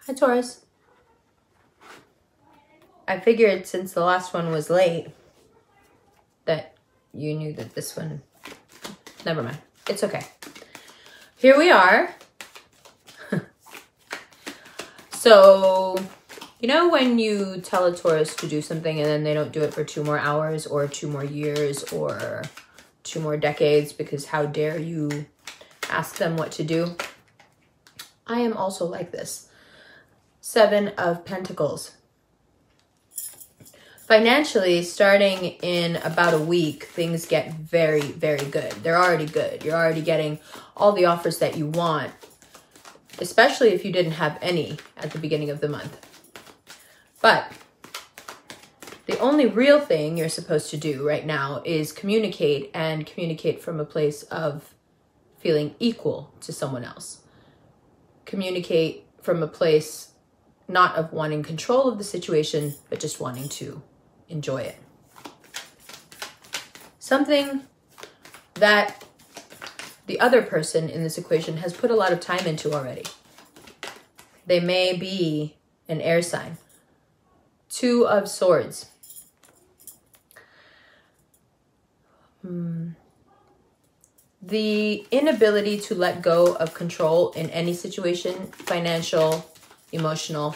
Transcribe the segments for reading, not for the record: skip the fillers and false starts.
Hi, Taurus. I figured since the last one was late that you knew that this one... Never mind. It's okay. Here we are. So, you know when you tell a Taurus to do something and then they don't do it for 2 more hours or 2 more years or 2 more decades because how dare you ask them what to do? I am also like this. 7 of Pentacles. Financially, starting in about a week, things get very, very good. They're already good. You're already getting all the offers that you want, especially if you didn't have any at the beginning of the month. But the only real thing you're supposed to do right now is communicate, and communicate from a place of feeling equal to someone else. Communicate from a place not of wanting control of the situation, but just wanting to enjoy it. Something that the other person in this equation has put a lot of time into already. They may be an air sign. 2 of Swords. The inability to let go of control in any situation, financial, emotional,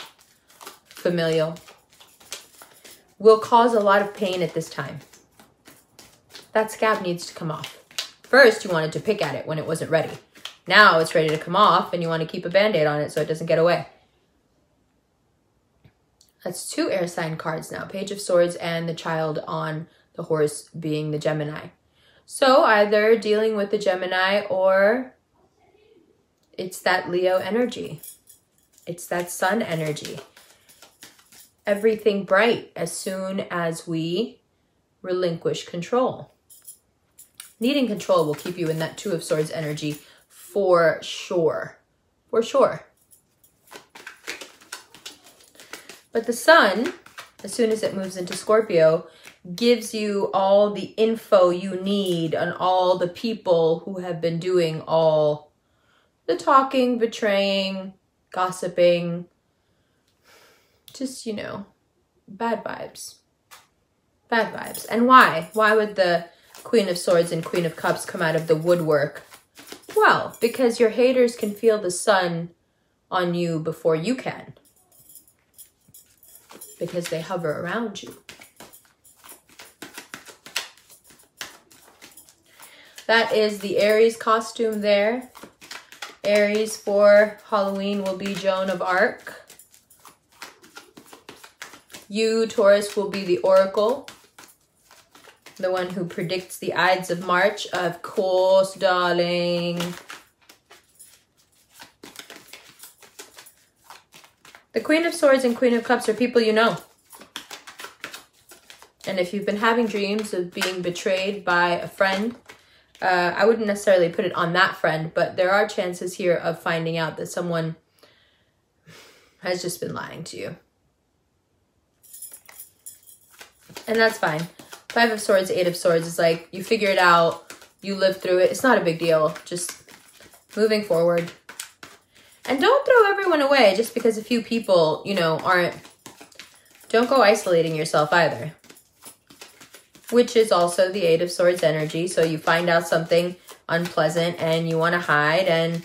familial, will cause a lot of pain at this time. That scab needs to come off. First, you wanted to pick at it when it wasn't ready. Now it's ready to come off and you want to keep a band-aid on it so it doesn't get away. That's 2 air sign cards now. Page of Swords and the child on the horse being the Gemini. So either dealing with the Gemini or it's that Leo energy. It's that sun energy. Everything bright as soon as we relinquish control. Needing control will keep you in that 2 of Swords energy for sure. For sure. But the sun, as soon as it moves into Scorpio, gives you all the info you need on all the people who have been doing all the talking, betraying, gossiping, just, you know, bad vibes. Bad vibes. And why? Why would the Queen of Swords and Queen of Cups come out of the woodwork? Well, because your haters can feel the sun on you before you can. Because they hover around you. That is the Aries costume there. Aries for Halloween will be Joan of Arc. You, Taurus, will be the Oracle. The one who predicts the Ides of March. Of course, darling. The Queen of Swords and Queen of Cups are people you know. And if you've been having dreams of being betrayed by a friend, I wouldn't necessarily put it on that friend, but there are chances here of finding out that someone has just been lying to you. And that's fine. 5 of Swords, 8 of Swords is like, you figure it out, you live through it. It's not a big deal. Just moving forward. And don't throw everyone away just because a few people, you know, aren't... Don't go isolating yourself either. Which is also the 8 of Swords energy. So you find out something unpleasant and you want to hide, and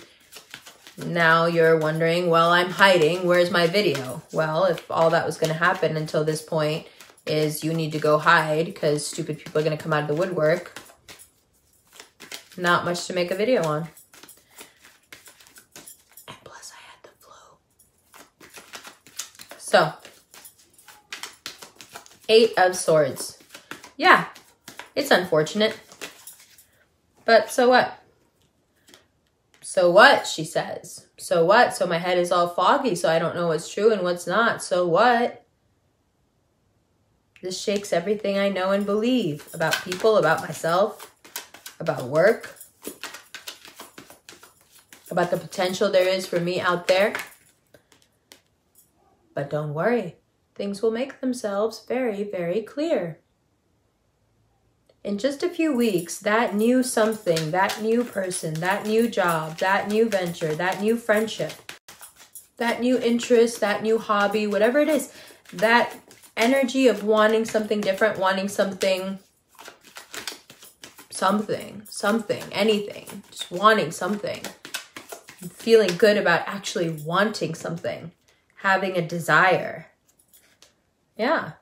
now you're wondering, well, I'm hiding. Where's my video? Well, if all that was going to happen until this point is you need to go hide because stupid people are going to come out of the woodwork, not much to make a video on. And plus I had the flu. So, 8 of Swords. Yeah, it's unfortunate. But so what? So what, she says. So what? So my head is all foggy, so I don't know what's true and what's not. So what? This shakes everything I know and believe about people, about myself, about work, about the potential there is for me out there. But don't worry. Things will make themselves very, very clear. in just a few weeks, that new something, that new person, that new job, that new venture, that new friendship, that new interest, that new hobby, whatever it is, that energy of wanting something different, wanting something, anything, just wanting something, feeling good about actually wanting something, having a desire. Yeah,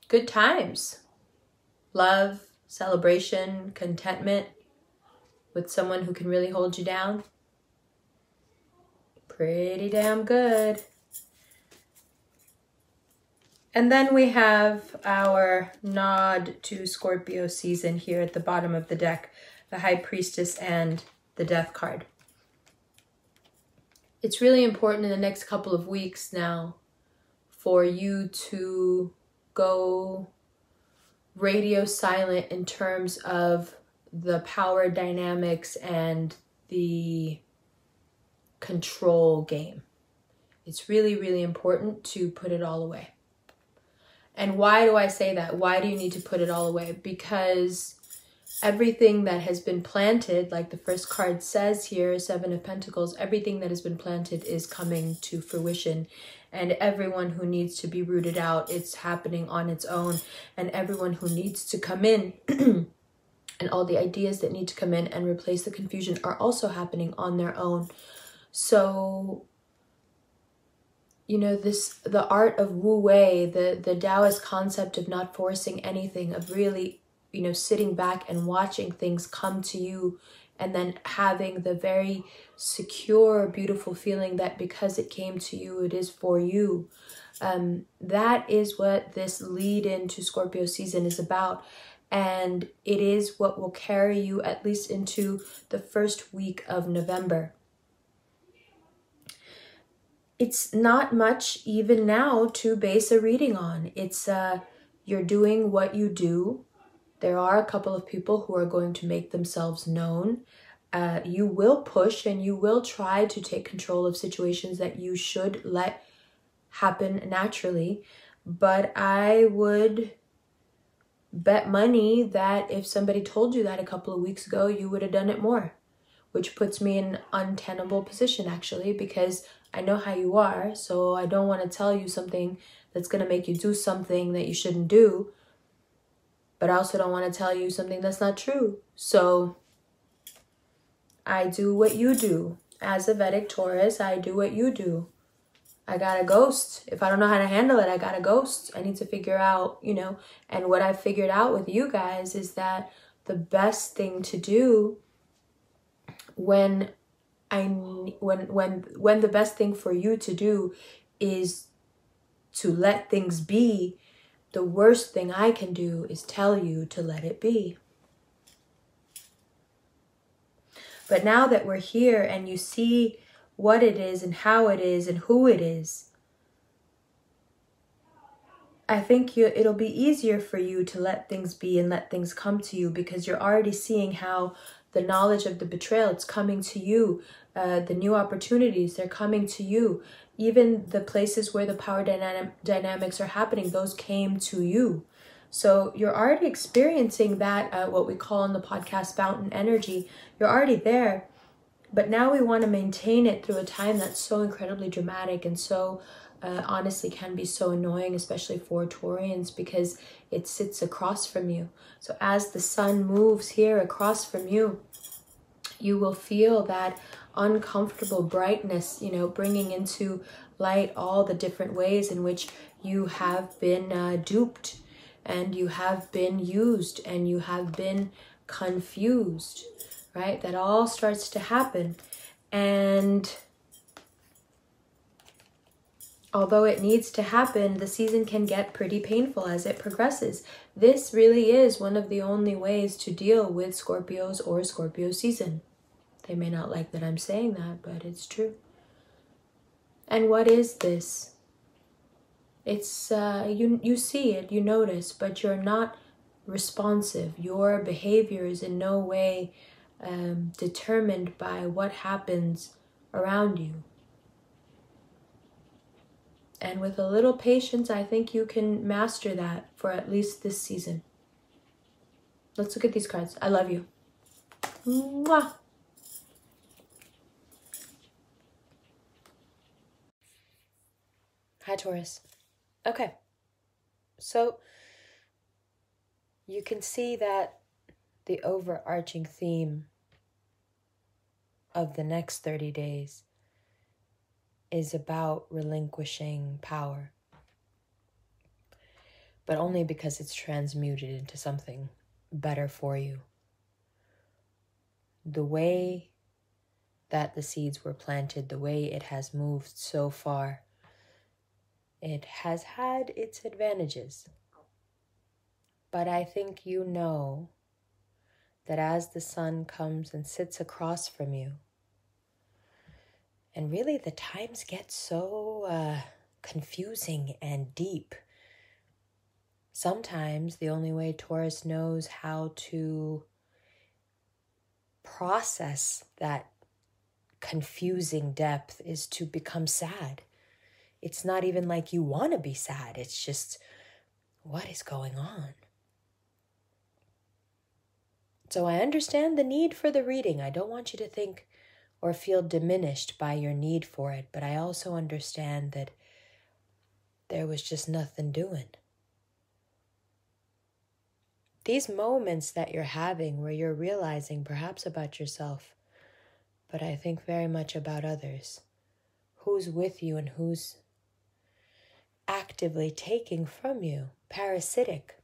good times, love, celebration, contentment with someone who can really hold you down. Pretty damn good. And then we have our nod to Scorpio season here at the bottom of the deck, the High Priestess and the Death card. It's really important in the next couple of weeks now for you to go radio silent in terms of the power dynamics and the control game. It's really, really important to put it all away. And why do I say that? Why do you need to put it all away? Because everything that has been planted, like the first card says here, Seven of Pentacles, everything that has been planted is coming to fruition. And everyone who needs to be rooted out, it's happening on its own. And everyone who needs to come in and all the ideas that need to come in and replace the confusion are also happening on their own. So, you know, the art of Wu Wei, the Taoist concept of not forcing anything, of really, you know, sitting back and watching things come to you, and then having the very secure, beautiful feeling that because it came to you, it is for you. That is what this lead into Scorpio season is about. And it is what will carry you at least into the first week of November. It's not much even now to base a reading on. It's you're doing what you do. There are a couple of people who are going to make themselves known. You will push and you will try to take control of situations that you should let happen naturally. But I would bet money that if somebody told you that a couple of weeks ago, you would have done it more. Which puts me in an untenable position, actually, because I know how you are, so I don't want to tell you something that's going to make you do something that you shouldn't do, but I also don't want to tell you something that's not true. So I do what you do. As a Vedic Taurus, I do what you do. I got a ghost. If I don't know how to handle it, I got a ghost. I need to figure out, you know, and what I figured out with you guys is that the best thing to do when the best thing for you to do is to let things be, the worst thing I can do is tell you to let it be. But now that we're here and you see what it is and how it is and who it is, I think it'll be easier for you to let things be and let things come to you, because you're already seeing how the knowledge of the betrayal, it's coming to you. The new opportunities, they're coming to you. Even the places where the power dynamics are happening, those came to you. So you're already experiencing that, what we call in the podcast fountain energy. You're already there. But now we want to maintain it through a time that's so incredibly dramatic and so honestly can be so annoying, especially for Taurians, because it sits across from you. So as the sun moves here across from you, you will feel that uncomfortable brightness, you know, bringing into light all the different ways in which you have been duped, and you have been used, and you have been confused, right? That all starts to happen. And although it needs to happen, the season can get pretty painful as it progresses. This really is one of the only ways to deal with Scorpios or Scorpio season. They may not like that I'm saying that, but it's true. And what is this? It's, you see it, you notice, but you're not responsive. Your behavior is in no way determined by what happens around you. And with a little patience, I think you can master that for at least this season. Let's look at these cards. I love you. Mwah. Hi, Taurus. Okay. So you can see that the overarching theme of the next 30 days is about relinquishing power, but only because it's transmuted into something better for you. The way that the seeds were planted, the way it has moved so far, it has had its advantages. But I think you know that as the sun comes and sits across from you, and really the times get so confusing and deep. Sometimes the only way Taurus knows how to process that confusing depth is to become sad. It's not even like you want to be sad. It's just, what is going on? So I understand the need for the reading. I don't want you to think or feel diminished by your need for it, but I also understand that there was just nothing doing. These moments that you're having where you're realizing perhaps about yourself, but I think very much about others, who's with you and who's actively taking from you, parasitic.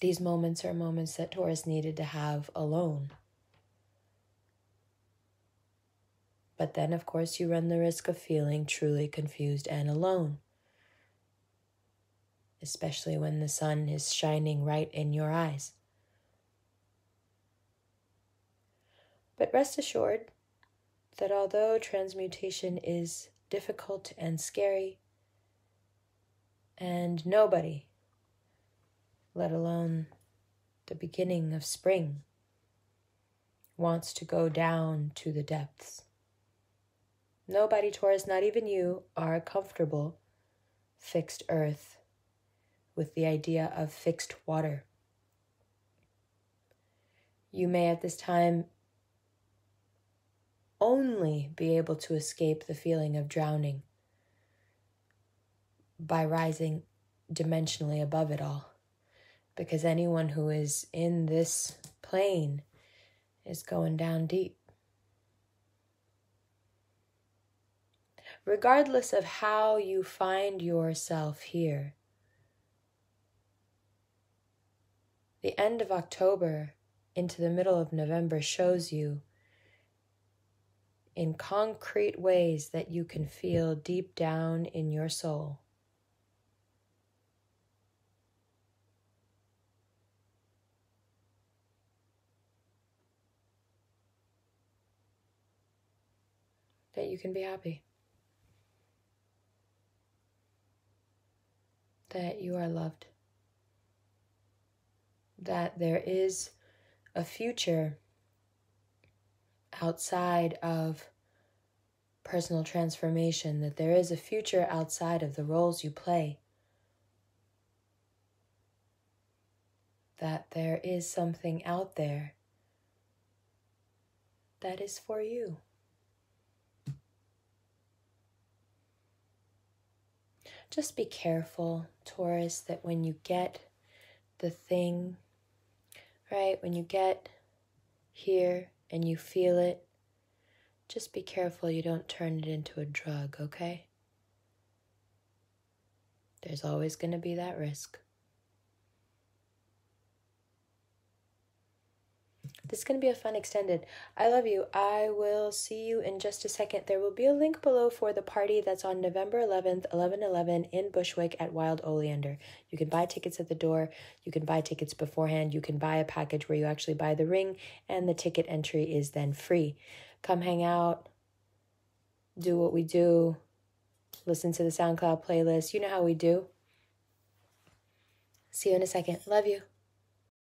These moments are moments that Taurus needed to have alone. But then, of course, you run the risk of feeling truly confused and alone, especially when the sun is shining right in your eyes. But rest assured that although transmutation is difficult and scary, and nobody, let alone the beginning of spring, wants to go down to the depths. Nobody, Taurus, not even you, are comfortable, fixed earth, with the idea of fixed water. You may at this time only be able to escape the feeling of drowning by rising dimensionally above it all, because anyone who is in this plane is going down deep. Regardless of how you find yourself here, the end of October into the middle of November shows you in concrete ways that you can feel deep down in your soul that you can be happy, that you are loved, that there is a future outside of personal transformation, that there is a future outside of the roles you play, that there is something out there that is for you. Just be careful, Taurus, that when you get the thing, right, when you get here and you feel it, just be careful you don't turn it into a drug, okay? There's always going to be that risk. This is going to be a fun extended. I love you. I will see you in just a second. There will be a link below for the party that's on November 11th, 11/11 in Bushwick at Wild Oleander. You can buy tickets at the door. You can buy tickets beforehand. You can buy a package where you actually buy the ring, and the ticket entry is then free. Come hang out. Do what we do. Listen to the SoundCloud playlist. You know how we do. See you in a second. Love you.